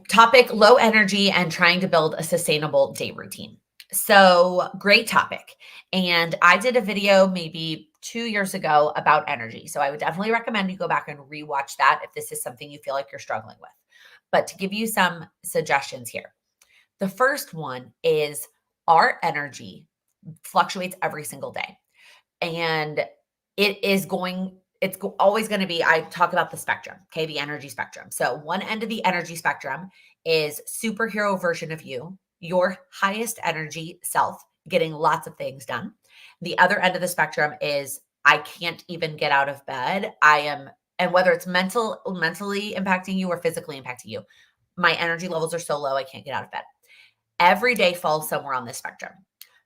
topic, low energy and trying to build a sustainable day routine. So great topic. And I did a video maybe 2 years ago about energy. So I would definitely recommend you go back and rewatch that if this is something you feel like you're struggling with. But to give you some suggestions here, the first one is our energy fluctuates every single day. And always going to be, I talk about the spectrum, okay, the energy spectrum. So one end of the energy spectrum is superhero version of you, your highest energy self, getting lots of things done. The other end of the spectrum is I can't even get out of bed. And whether it's mentally impacting you or physically impacting you, my energy levels are so low, I can't get out of bed. Every day falls somewhere on this spectrum.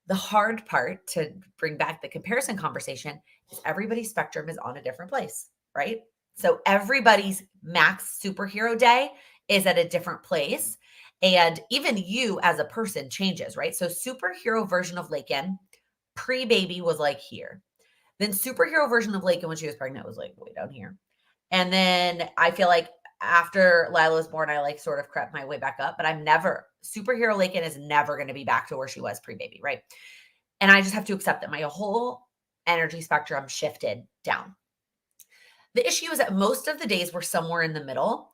The hard part, to bring back the comparison conversation, is everybody's spectrum is on a different place, right? So everybody's max superhero day is at a different place. And even you as a person changes, right? So superhero version of Laken pre-baby was like here. Then superhero version of Laken when she was pregnant was like way down here. And then I feel like after Lila was born, I like sort of crept my way back up, but superhero Laken is never going to be back to where she was pre-baby, right? And I just have to accept that my whole energy spectrum shifted down. The issue is that most of the days we're somewhere in the middle.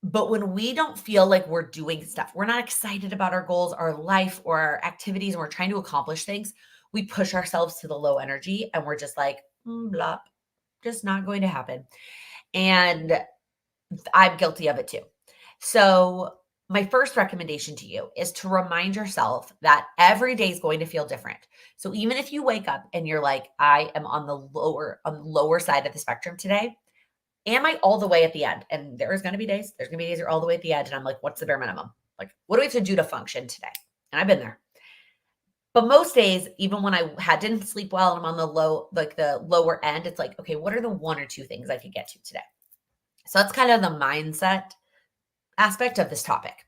But when we don't feel like we're doing stuff, we're not excited about our goals, our life, or our activities, and we're trying to accomplish things, we push ourselves to the low energy and we're just like, blah, just not going to happen. And I'm guilty of it too. So my first recommendation to you is to remind yourself that every day is going to feel different. So even if you wake up and you're like, I am on the lower side of the spectrum today, am I all the way at the end? And there's going to be days you're all the way at the end. And I'm like, what's the bare minimum? Like, what do we have to do to function today? And I've been there. But most days, even when I didn't sleep well and I'm on the lower end, it's like, okay, what are the one or two things I could get to today? So that's kind of the mindset aspect of this topic.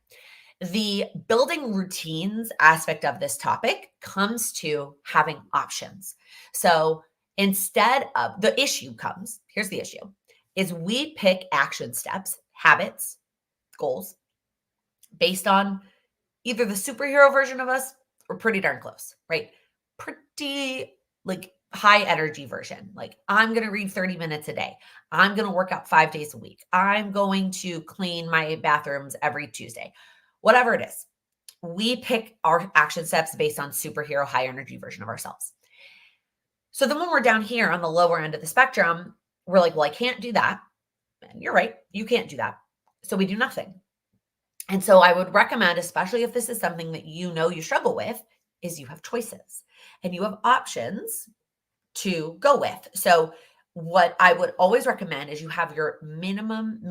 The building routines aspect of this topic comes to having options. So instead of here's the issue, is we pick action steps, habits, goals based on either the superhero version of us or pretty darn close, right? Pretty like high energy version. Like I'm going to read 30 minutes a day. I'm going to work out 5 days a week. I'm going to clean my bathrooms every Tuesday. Whatever it is, we pick our action steps based on superhero high energy version of ourselves. So then when we're down here on the lower end of the spectrum, we're like, well, I can't do that. And you're right. You can't do that. So we do nothing. And so I would recommend, especially if this is something that you know you struggle with, is you have choices and you have options to go with. So what I would always recommend is you have your minimum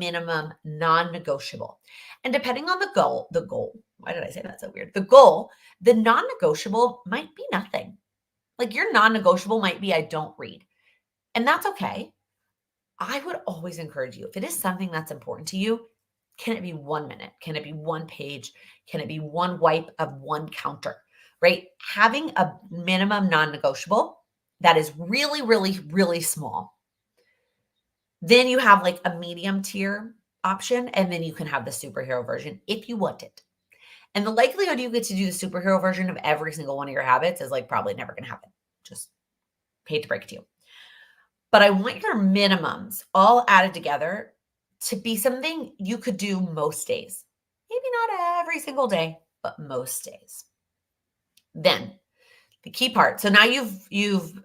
non-negotiable. And depending on the goal, why did I say that so weird? The non-negotiable might be nothing. Like your non-negotiable might be, I don't read. And that's okay. I would always encourage you, if it is something that's important to you, can it be 1 minute? Can it be one page? Can it be one wipe of one counter, right? Having a minimum non-negotiable that is really, really, really small. Then you have like a medium tier option, and then you can have the superhero version if you want it. And the likelihood you get to do the superhero version of every single one of your habits is like probably never going to happen. Just hate to break it to you. But I want your minimums all added together to be something you could do most days. Maybe not every single day, but most days. Then the key part. So now you've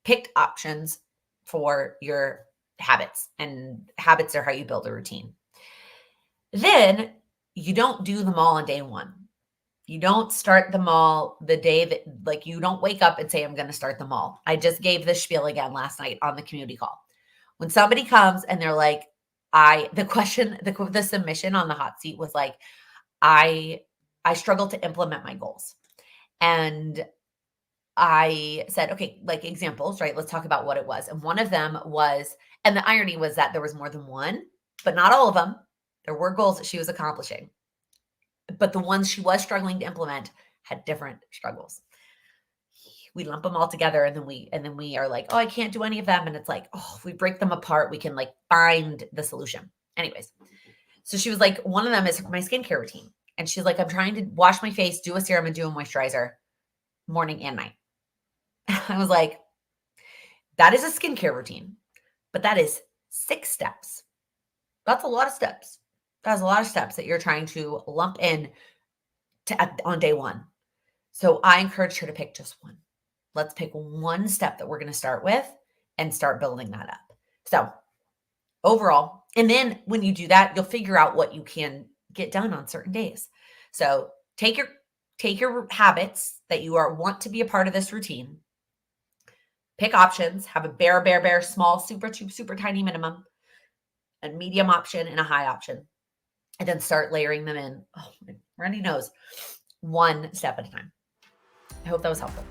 picked options for your habits, and habits are how you build a routine. Then you don't do them all on day one. You don't start them all the day that, like, you don't wake up and say, I'm going to start them all. I just gave this spiel again last night on the community call. When somebody comes and they're like, the submission on the hot seat was like, I struggle to implement my goals. And I said, okay, like examples, right? Let's talk about what it was. And one of them was, and the irony was that there was more than one, but not all of them. There were goals that she was accomplishing, but the ones she was struggling to implement had different struggles. We lump them all together, and then we are like, oh, I can't do any of them. And it's like, oh, if we break them apart, we can like find the solution. Anyways, So she was like, one of them is my skincare routine. And she's like, I'm trying to wash my face, do a serum, and do a moisturizer morning and night. I was like, that is a skincare routine, but that is 6 steps. That's a lot of steps. That's a lot of steps that you're trying to lump in on day one. So I encouraged her to pick just one. Let's pick one step that we're going to start with and start building that up. So overall, and then when you do that, you'll figure out what you can get done on certain days. So take your habits that you want to be a part of this routine. Pick options, have a bare, small, super tiny minimum, a medium option, and a high option. And then start layering them in. Oh, my runny nose. One step at a time. I hope that was helpful.